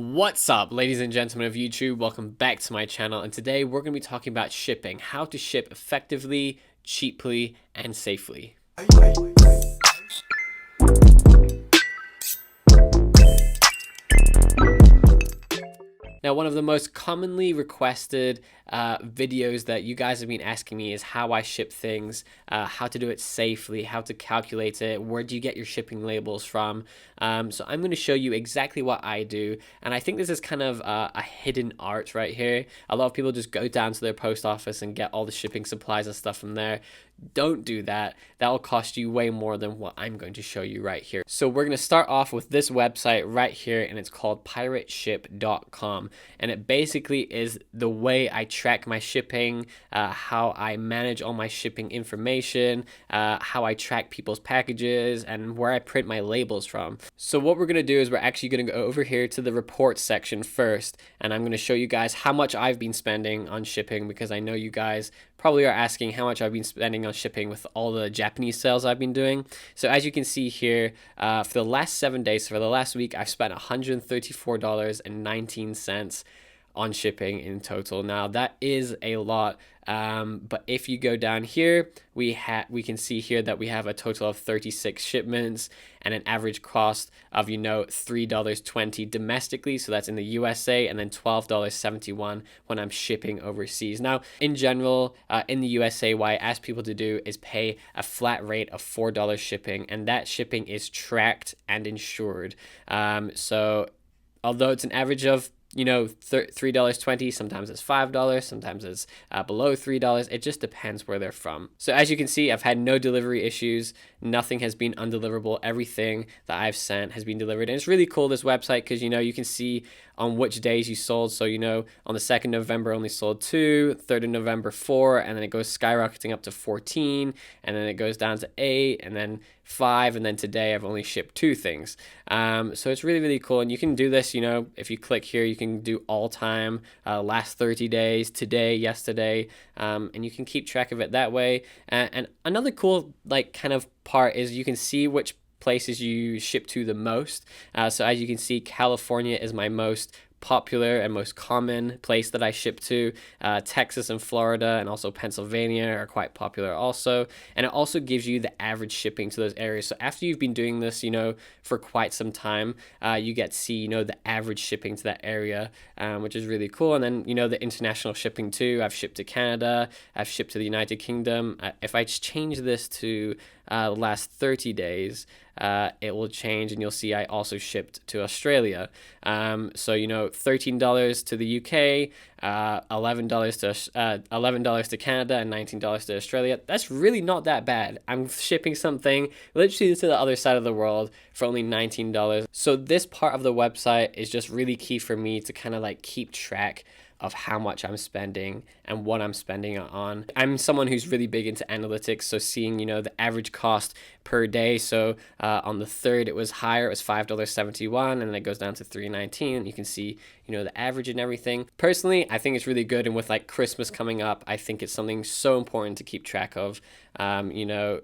What's up, ladies and gentlemen of YouTube? Welcome back to my channel, and today we're going to be talking about shipping, how to ship effectively, cheaply, and safely. Now, one of the most commonly requested videos that you guys have been asking me is how I ship things, how to do it safely, how to calculate it, where do you get your shipping labels from. So I'm going to show you exactly what I do, and I think this is kind of a hidden art right here. A lot of people just go down to their post office and get all the shipping supplies and stuff from there. Don't do that. That will cost you way more than what I'm going to show you right here. So we're going to start off with this website right here, and it's called Pirateshipcom, and it basically is the way I track my shipping, how I manage all my shipping information, how I track people's packages, and where I print my labels from. So what we're going to do is we're actually going to go over here to the reports section first, and I'm going to show you guys how much I've been spending on shipping, because I know you guys probably are asking how much I've been spending on shipping with all the Japanese sales I've been doing. So as you can see here, for the last 7 days, for the last week, I've spent $134.19 on shipping in total. Now that is a lot, but if you go down here, we can see here that we have a total of 36 shipments and an average cost of $3.20 domestically, so that's in the USA, and then $12.71 when I'm shipping overseas. Now in general, in the USA, what I ask people to do is pay a flat rate of $4 shipping, and that shipping is tracked and insured. So although it's an average of $3.20, sometimes it's $5, sometimes it's below $3. It just depends where they're from. So as you can see, I've had no delivery issues. Nothing has been undeliverable. Everything that I've sent has been delivered. And it's really cool, this website, because you can see on which days you sold. So on the 2nd of November only sold 2, 3rd of November 4, and then it goes skyrocketing up to 14, and then it goes down to 8, and then 5, and then today I've only shipped 2 things. So it's really cool, and you can do this. If you click here, you can do all time, last 30 days, today, yesterday, and you can keep track of it that way. And another cool kind of part is you can see which places you ship to the most. So as you can see, California is my most popular and most common place that I ship to. Texas and Florida and also Pennsylvania are quite popular also, and it also gives you the average shipping to those areas. So after you've been doing this for quite some time, you get to see the average shipping to that area, which is really cool. And then the international shipping too. I've shipped to Canada, I've shipped to the United Kingdom. If I change this to the last 30 days, it will change, and you'll see I also shipped to Australia. So $13 to the UK, $11 to Canada, and $19 to Australia. That's really not that bad. I'm shipping something literally to the other side of the world for only $19. So this part of the website is just really key for me to kind of keep track of how much I'm spending and what I'm spending it on. I'm someone who's really big into analytics, so seeing the average cost per day. So on the 3rd it was higher, it was $5.71, and then it goes down to $3.19, and you can see the average and everything. Personally, I think it's really good, and with Christmas coming up, I think it's something so important to keep track of.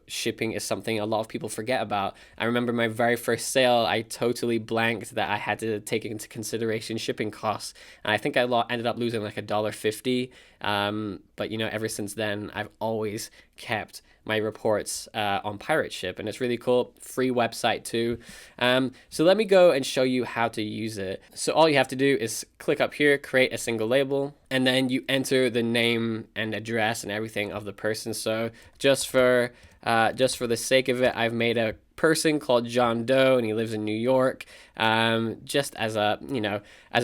Shipping is something a lot of people forget about. I remember my very first sale, I totally blanked that I had to take into consideration shipping costs, and I think I ended up losing $1.50. But ever since then, I've always kept my reports on Pirate Ship, and it's really cool. Free website too. So let me go and show you how to use it. So all you have to do is click up here, create a single label, and then you enter the name and address and everything of the person. So just for the sake of it, I've made a person called John Doe, and he lives in New York, just as a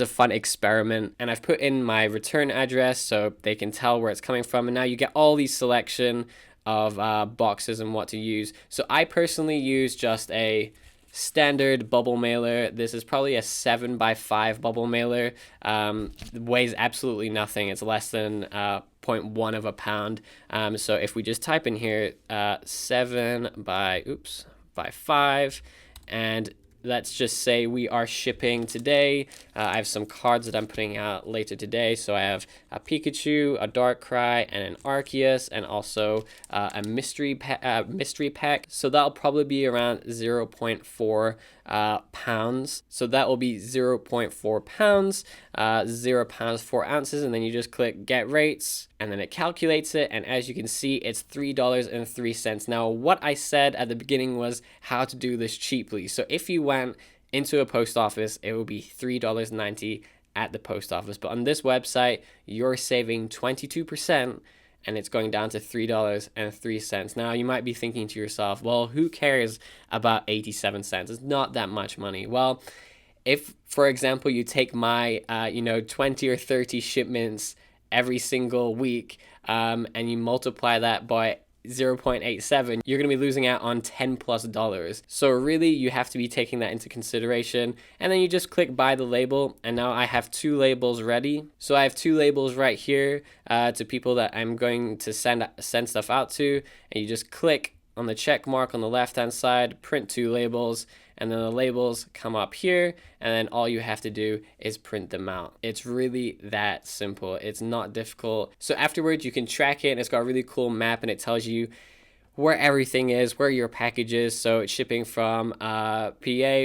fun experiment. And I've put in my return address so they can tell where it's coming from, and now you get all these selection of boxes and what to use. So I personally use just a standard bubble mailer. This is probably a 7x5 bubble mailer. Weighs absolutely nothing. It's less than 0.1 of a pound. So if we just type in here 7x5, and let's just say we are shipping today. I have some cards that I'm putting out later today. So I have a Pikachu, a Darkrai, and an Arceus, and also a mystery pack. So that'll probably be around 0.4 pounds. So that will be 0.4 pounds, 0 pounds 4 ounces, and then you just click get rates, and then it calculates it, and as you can see, it's $3.03. Now what I said at the beginning was how to do this cheaply. So if you went into a post office, it will be $3.90 at the post office, but on this website you're saving 22%, and it's going down to $3.03. Now you might be thinking to yourself, well, who cares about 87 cents? It's not that much money. Well, if, for example, you take my 20 or 30 shipments every single week, and you multiply that by 0.87, you're going to be losing out on $10+. So really, you have to be taking that into consideration. And then you just click buy the label, and now I have 2 labels ready. So I have 2 labels right here to people that I'm going to send stuff out to, and you just click on the check mark on the left hand side, print 2 labels, and then the labels come up here, and then all you have to do is print them out. It's really that simple. It's not difficult. So afterwards you can track it, and it's got a really cool map, and it tells you where everything is, where your package is. So it's shipping from PA,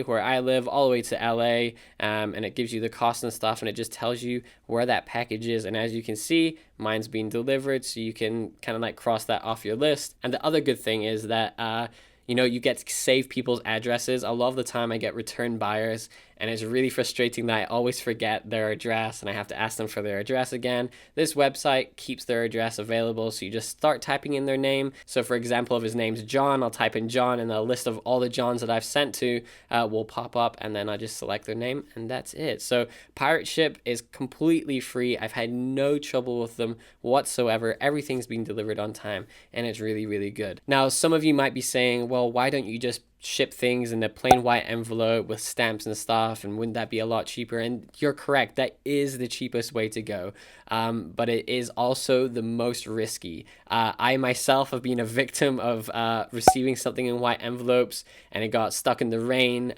where I live, all the way to LA, and it gives you the cost and stuff, and it just tells you where that package is. And as you can see, mine's being delivered, so you can kind of like cross that off your list. And the other good thing is that you get to save people's addresses. A lot of the time I get return buyers, and it's really frustrating that I always forget their address and I have to ask them for their address again. This website keeps their address available, so you just start typing in their name. So for example, if his name's John, I'll type in John, and a list of all the Johns that I've sent to will pop up, and then I just select their name, and that's it. So Pirate Ship is completely free. I've had no trouble with them whatsoever. Everything's being delivered on time, and it's really, really good. Now, some of you might be saying, well, why don't you just ship things in a plain white envelope with stamps and stuff, and wouldn't that be a lot cheaper? And you're correct, that is the cheapest way to go, but it is also the most risky. I myself have been a victim of receiving something in white envelopes, and it got stuck in the rain.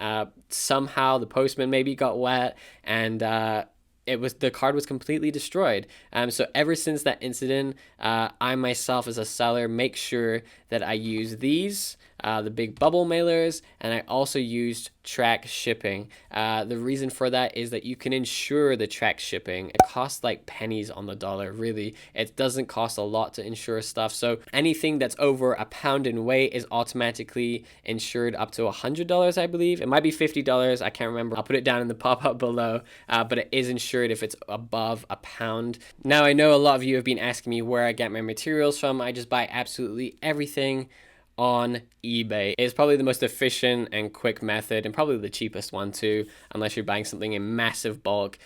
Somehow the postman maybe got wet, and the card was completely destroyed. So ever since that incident, I myself as a seller make sure that I use these, the big bubble mailers, and I also used track shipping. The reason for that is that you can insure the track shipping. It costs like pennies on the dollar, really. It doesn't cost a lot to insure stuff. So anything that's over a pound in weight is automatically insured up to $100, I believe. It might be $50, I can't remember. I'll put it down in the pop-up below, but it is insured if it's above a pound. Now, I know a lot of you have been asking me where I get my materials from. I just buy absolutely everything on eBay. It's probably the most efficient and quick method, and probably the cheapest one too, unless you're buying something in massive bulk.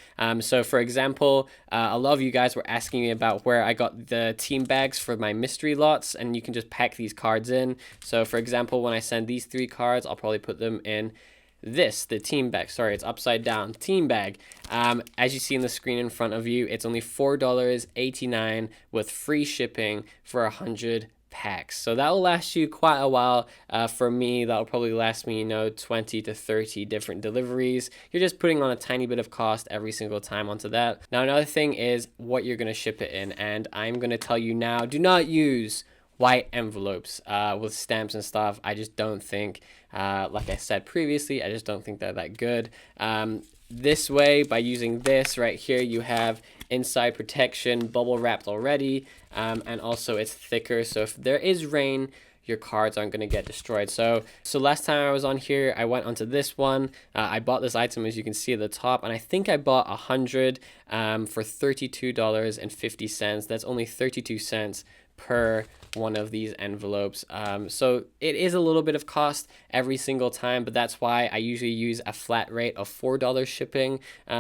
So for example, a lot of you guys were asking me about where I got the team bags for my mystery lots, and you can just pack these cards in. So for example, when I send these 3 cards, I'll probably put them in the team bag. Sorry, it's upside down. Team bag. As you see in the screen in front of you, it's only $4.89 with free shipping for 100 packs. So that will last you quite a while. For me, that'll probably last me 20 to 30 different deliveries. You're just putting on a tiny bit of cost every single time onto that. Now another thing is what you're going to ship it in, and I'm going to tell you now, do not use white envelopes with stamps and stuff. I just don't think, like I said previously, I just don't think they're that good. This way, by using this right here, you have inside protection, bubble wrapped already, and also it's thicker, so if there is rain, your cards aren't going to get destroyed. So last time I was on here, I went onto this one. I bought this item, as you can see at the top, and I think I bought 100 for $32.50. That's only 32 cents per one of these envelopes. So it is a little bit of cost every single time, but that's why I usually use a flat rate of $4 shipping,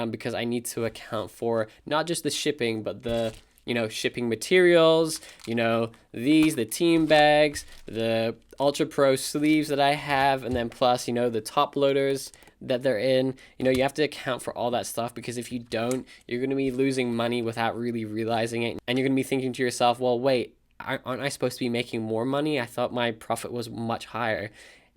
because I need to account for not just the shipping, but the shipping materials, the team bags, the Ultra Pro sleeves that I have, and then plus, the top loaders that they're in. You have to account for all that stuff, because if you don't, you're going to be losing money without really realizing it. And you're going to be thinking to yourself, well, wait, aren't I supposed to be making more money? I thought my profit was much higher.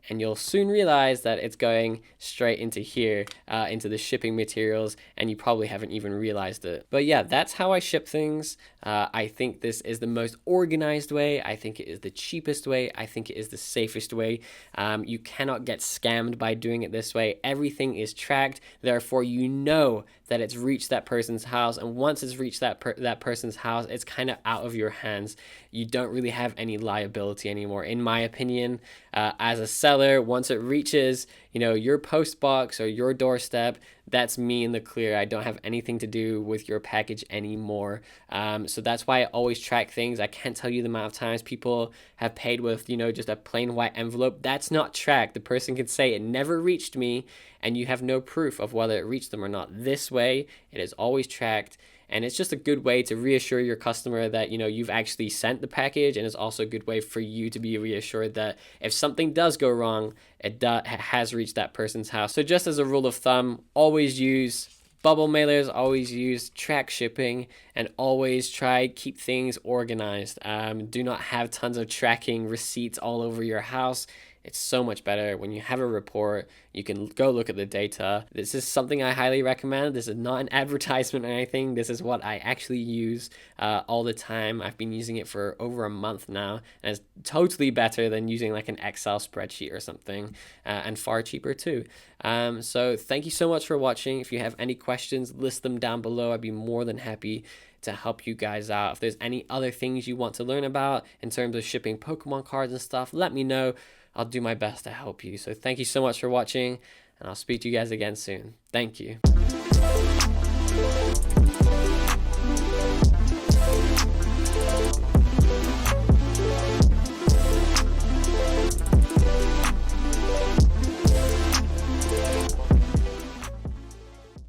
and you'll soon realize that it's going straight into here, into the shipping materials, and you probably haven't even realized it. But yeah, that's how I ship things. I think this is the most organized way. I think it is the cheapest way. I think it is the safest way. You cannot get scammed by doing it this way. Everything is tracked, therefore you know that it's reached that person's house, and once it's reached that person's house, it's kind of out of your hands. You don't really have any liability anymore, in my opinion. As a seller, once it reaches, you know, your post box or your doorstep, that's me in the clear. I don't have anything to do with your package anymore. So that's why I always track things. I can't tell you the amount of times people have paid with, you know, just a plain white envelope. That's not tracked. The person can say it never reached me, and you have no proof of whether it reached them or not. This way, it is always tracked. And it's just a good way to reassure your customer that, you know, you've actually sent the package, and it's also a good way for you to be reassured that if something does go wrong, it has reached that person's house. So just as a rule of thumb, always use bubble mailers, always use track shipping, and always try keep things organized. Do not have tons of tracking receipts all over your house. It's so much better when you have a report. You can go look at the data. This is something I highly recommend. This is not an advertisement or anything. This is what I actually use all the time. I've been using it for over a month now, and it's totally better than using like an Excel spreadsheet or something, and far cheaper too. So thank you so much for watching. If you have any questions, list them down below. I'd be more than happy to help you guys out. If there's any other things you want to learn about in terms of shipping Pokemon cards and stuff, let me know. I'll do my best to help you. So thank you so much for watching, and I'll speak to you guys again soon. Thank you.